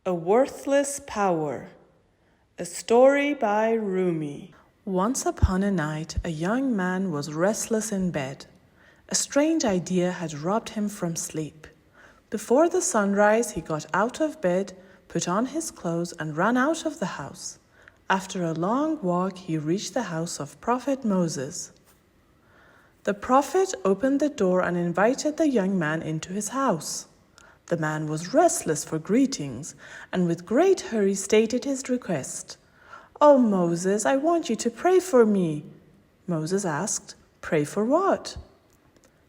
A Worthless Power. A story by Rumi. Once upon a night, a young man was restless in bed. A strange idea had robbed him from sleep. Before the sunrise, he got out of bed, put on his clothes, and ran out of the house. After a long walk, he reached the house of Prophet Moses. The prophet opened the door and invited the young man into his house. The man was restless for greetings, and with great hurry stated his request. "Oh, Moses, I want you to pray for me." Moses asked, "Pray for what?"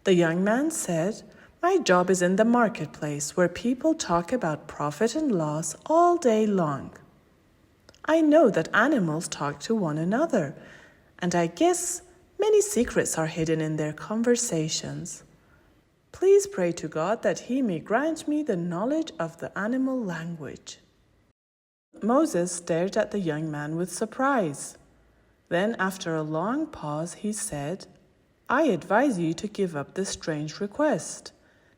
The young man said, "My job is in the marketplace, where people talk about profit and loss all day long. I know that animals talk to one another, and I guess many secrets are hidden in their conversations. Please pray to God that He may grant me the knowledge of the animal language." Moses stared at the young man with surprise. Then, after a long pause, he said, "I advise you to give up this strange request.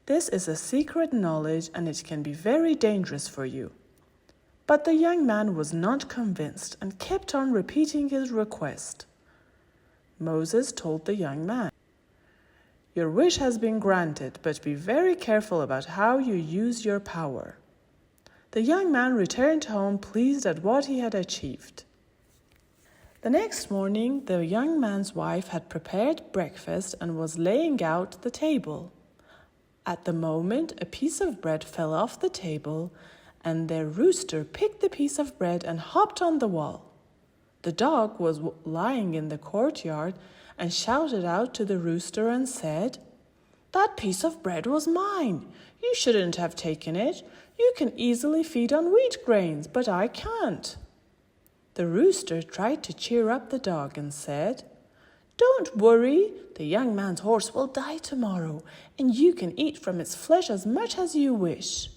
This is a secret knowledge and it can be very dangerous for you." But the young man was not convinced and kept on repeating his request. Moses told the young man, "Your wish has been granted, but be very careful about how you use your power." The young man returned home pleased at what he had achieved. The next morning, the young man's wife had prepared breakfast and was laying out the table. At the moment, a piece of bread fell off the table, and their rooster picked the piece of bread and hopped on the wall. The dog was lying in the courtyard and shouted out to the rooster and said, "That piece of bread was mine. You shouldn't have taken it. You can easily feed on wheat grains, but I can't." The rooster tried to cheer up the dog and said, "Don't worry, the young man's horse will die tomorrow, and you can eat from its flesh as much as you wish."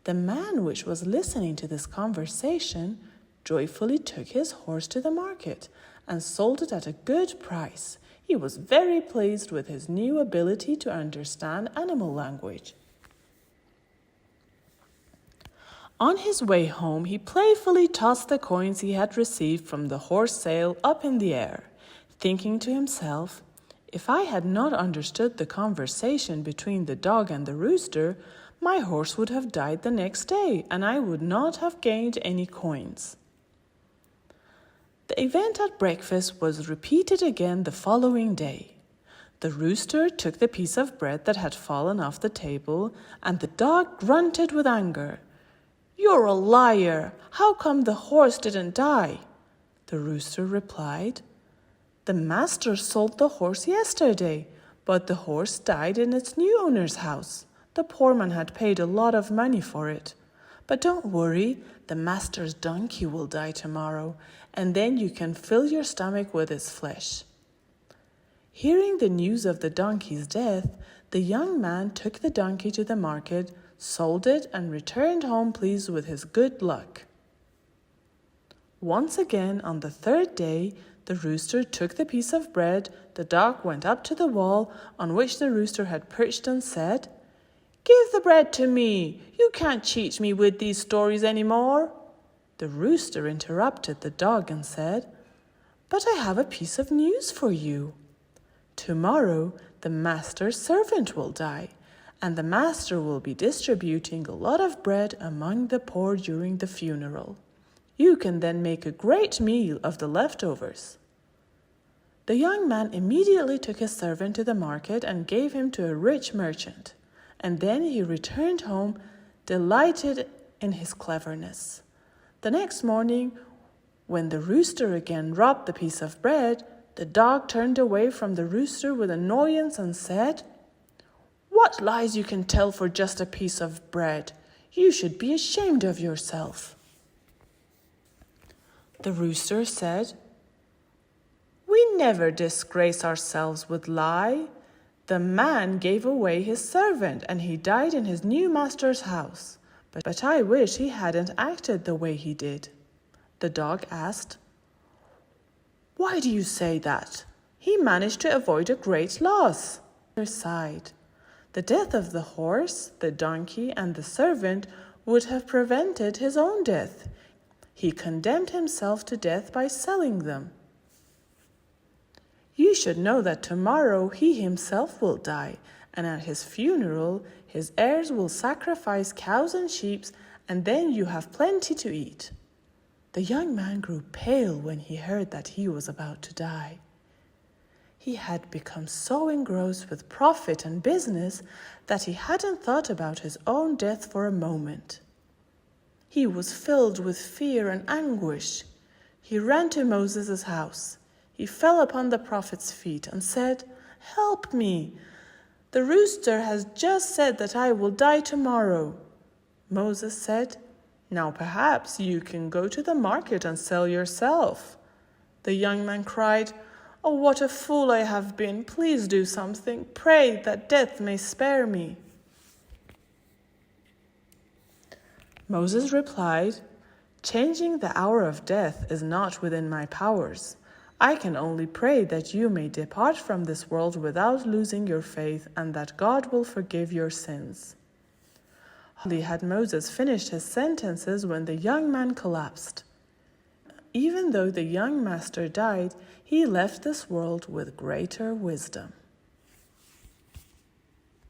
The man, which was listening to this conversation, joyfully took his horse to the market and sold it at a good price. He was very pleased with his new ability to understand animal language. On his way home, he playfully tossed the coins he had received from the horse sale up in the air, thinking to himself, "If I had not understood the conversation between the dog and the rooster, my horse would have died the next day, and I would not have gained any coins." The event at breakfast was repeated again the following day. The rooster took the piece of bread that had fallen off the table, and the dog grunted with anger. "You're a liar! How come the horse didn't die?" The rooster replied, "The master sold the horse yesterday, but the horse died in its new owner's house. The poor man had paid a lot of money for it. But don't worry, the master's donkey will die tomorrow, and then you can fill your stomach with its flesh." Hearing the news of the donkey's death, the young man took the donkey to the market, sold it, and returned home pleased with his good luck. Once again, on the third day, the rooster took the piece of bread, the dog went up to the wall on which the rooster had perched and said, "Give the bread to me. You can't cheat me with these stories anymore." The rooster interrupted the dog and said, "But I have a piece of news for you. Tomorrow, the master's servant will die, and the master will be distributing a lot of bread among the poor during the funeral. You can then make a great meal of the leftovers." The young man immediately took his servant to the market and gave him to a rich merchant, and then he returned home, delighted in his cleverness. The next morning, when the rooster again robbed the piece of bread, the dog turned away from the rooster with annoyance and said, "What lies you can tell for just a piece of bread! You should be ashamed of yourself." The rooster said, "We never disgrace ourselves with lie. The man gave away his servant, and he died in his new master's house. But I wish he hadn't acted the way he did." The dog asked, "Why do you say that? He managed to avoid a great loss." He sighed. The death of the horse, the donkey, and the servant would have prevented his own death. He condemned himself to death by selling them. You should know that tomorrow he himself will die, and at his funeral his heirs will sacrifice cows and sheep, and then you have plenty to eat." The young man grew pale when he heard that he was about to die. He had become so engrossed with profit and business that he hadn't thought about his own death for a moment. He was filled with fear and anguish. He ran to Moses' house. He fell upon the prophet's feet and said, "Help me! The rooster has just said that I will die tomorrow." Moses said, "Now perhaps you can go to the market and sell yourself." The young man cried, "Oh, what a fool I have been! Please do something. Pray that death may spare me." Moses replied, "Changing the hour of death is not within my powers. I can only pray that you may depart from this world without losing your faith, and that God will forgive your sins." Hardly had Moses finished his sentences when the young man collapsed. Even though the young master died, he left this world with greater wisdom.